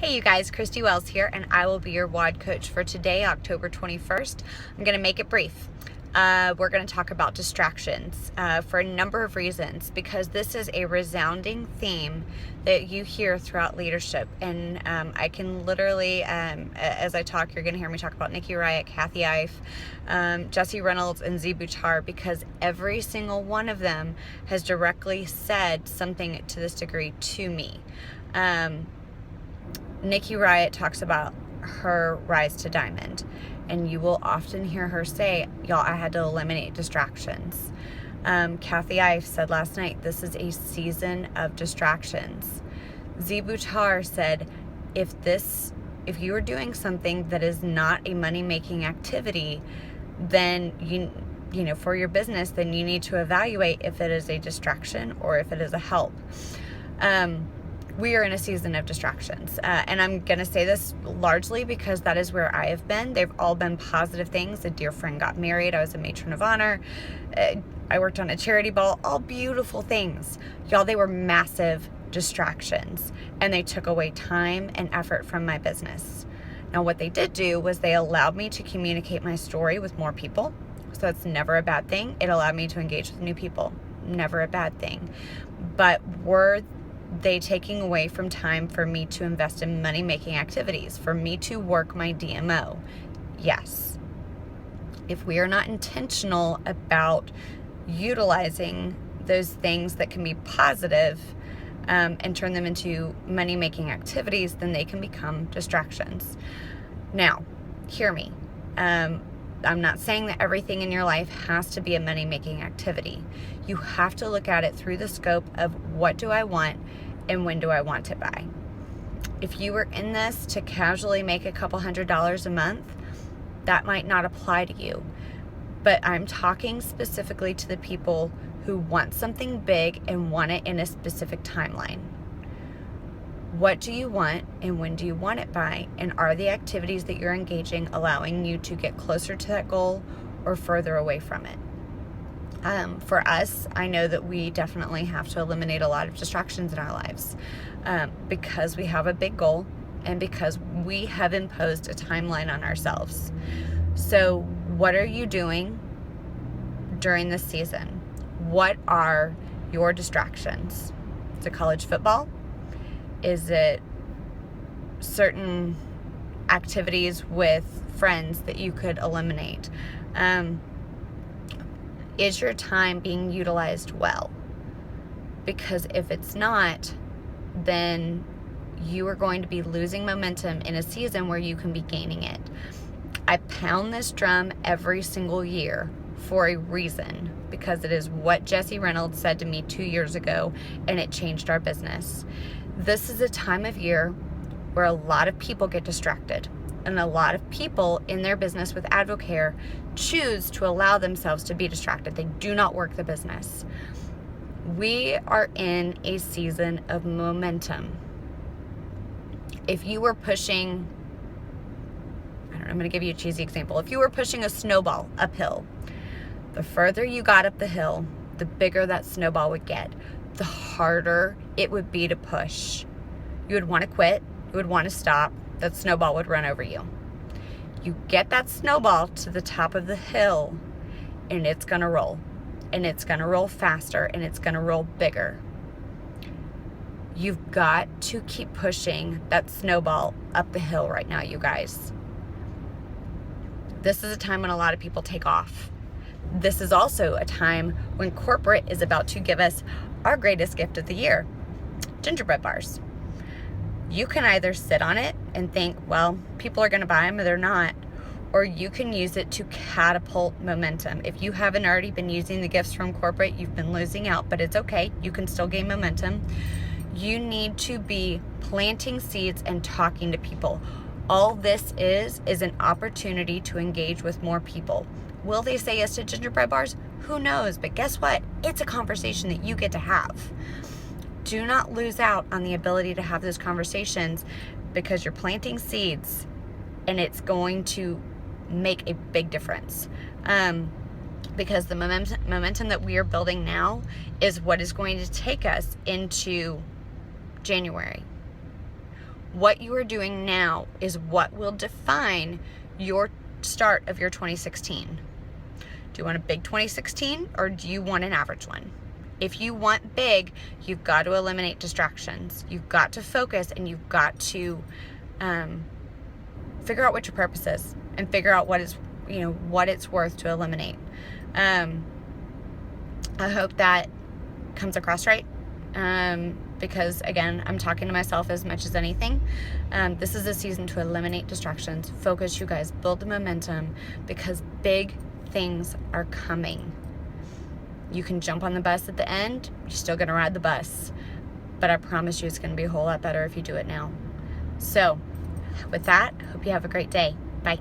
Hey you guys, Christy Wells here, and I will be your WOD coach for today, October 21st. I'm going to make it brief. We're going to talk about distractions for a number of reasons, because this is a resounding theme that you hear throughout leadership. And I can literally, as I talk, you're going to hear me talk about Nikki Riot, Kathy Ife, Jesse Reynolds, and Z Buttar, because every single one of them has directly said something to this degree to me. Nikki Riot talks about her rise to diamond, and you will often hear her say, y'all, I had to eliminate distractions. Kathy Ife said last night, this is a season of distractions. Z Buttar said, if you are doing something that is not a money-making activity, then you know, for your business, then you need to evaluate if it is a distraction or if it is a help. We are in a season of distractions. And I'm going to say this largely because that is where I have been. They've all been positive things. A dear friend got married. I was a matron of honor. I worked on a charity ball. All beautiful things. Y'all, they were massive distractions. And they took away time and effort from my business. Now, what they did do was they allowed me to communicate my story with more people. So that's never a bad thing. It allowed me to engage with new people. Never a bad thing. But were they taking away from time for me to invest in money-making activities, for me to work my DMO? Yes. If we are not intentional about utilizing those things that can be positive and turn them into money-making activities, then they can become distractions. Now, hear me. I'm not saying that everything in your life has to be a money-making activity. You have to look at it through the scope of what do I want and when do I want to buy. If you were in this to casually make a couple $100s a month, that might not apply to you. But I'm talking specifically to the people who want something big and want it in a specific timeline. What do you want and when do you want it by? And are the activities that you're engaging allowing you to get closer to that goal or further away from it? For us, I know that we definitely have to eliminate a lot of distractions in our lives because we have a big goal and because we have imposed a timeline on ourselves. So what are you doing during this season? What are your distractions? Is it college football? Is it certain activities with friends that you could eliminate? Is your time being utilized well? Because if it's not, then you are going to be losing momentum in a season where you can be gaining it. I pound this drum every single year for a reason, because it is what Jesse Reynolds said to me 2 years ago, and it changed our business. This is a time of year where a lot of people get distracted, and a lot of people in their business with Advocare choose to allow themselves to be distracted. They do not work the business. We are in a season of momentum. If you were pushing, I'm going to give you a cheesy example. If you were pushing a snowball uphill, the further you got up the hill, the bigger that snowball would get, the harder it would be to push. You would want to quit. You would want to stop. That snowball would run over you. You get that snowball to the top of the hill, and it's going to roll. And it's going to roll faster, and it's going to roll bigger. You've got to keep pushing that snowball up the hill right now, you guys. This is a time when a lot of people take off. This is also a time when corporate is about to give us our greatest gift of the year, gingerbread bars. You can either sit on it and think, well, people are going to buy them or they're not, or you can use it to catapult momentum. If you haven't already been using the gifts from corporate, you've been losing out, but it's okay. You can still gain momentum. You need to be planting seeds and talking to people. All this is an opportunity to engage with more people. Will they say yes to gingerbread bars? Who knows? But guess what? It's a conversation that you get to have. Do not lose out on the ability to have those conversations, because you're planting seeds and it's going to make a big difference. Because the momentum that we are building now is what is going to take us into January. What you are doing now is what will define your start of your 2016. Do you want a big 2016 or do you want an average one? If you want big, you've got to eliminate distractions. You've got to focus, and you've got to figure out what your purpose is and figure out what is, what it's worth to eliminate. I hope that comes across right. Because again, I'm talking to myself as much as anything. This is a season to eliminate distractions. Focus, you guys. Build the momentum, because big things are coming. You can jump on the bus at the end. You're still going to ride the bus. But I promise you it's going to be a whole lot better if you do it now. So, with that, hope you have a great day. Bye.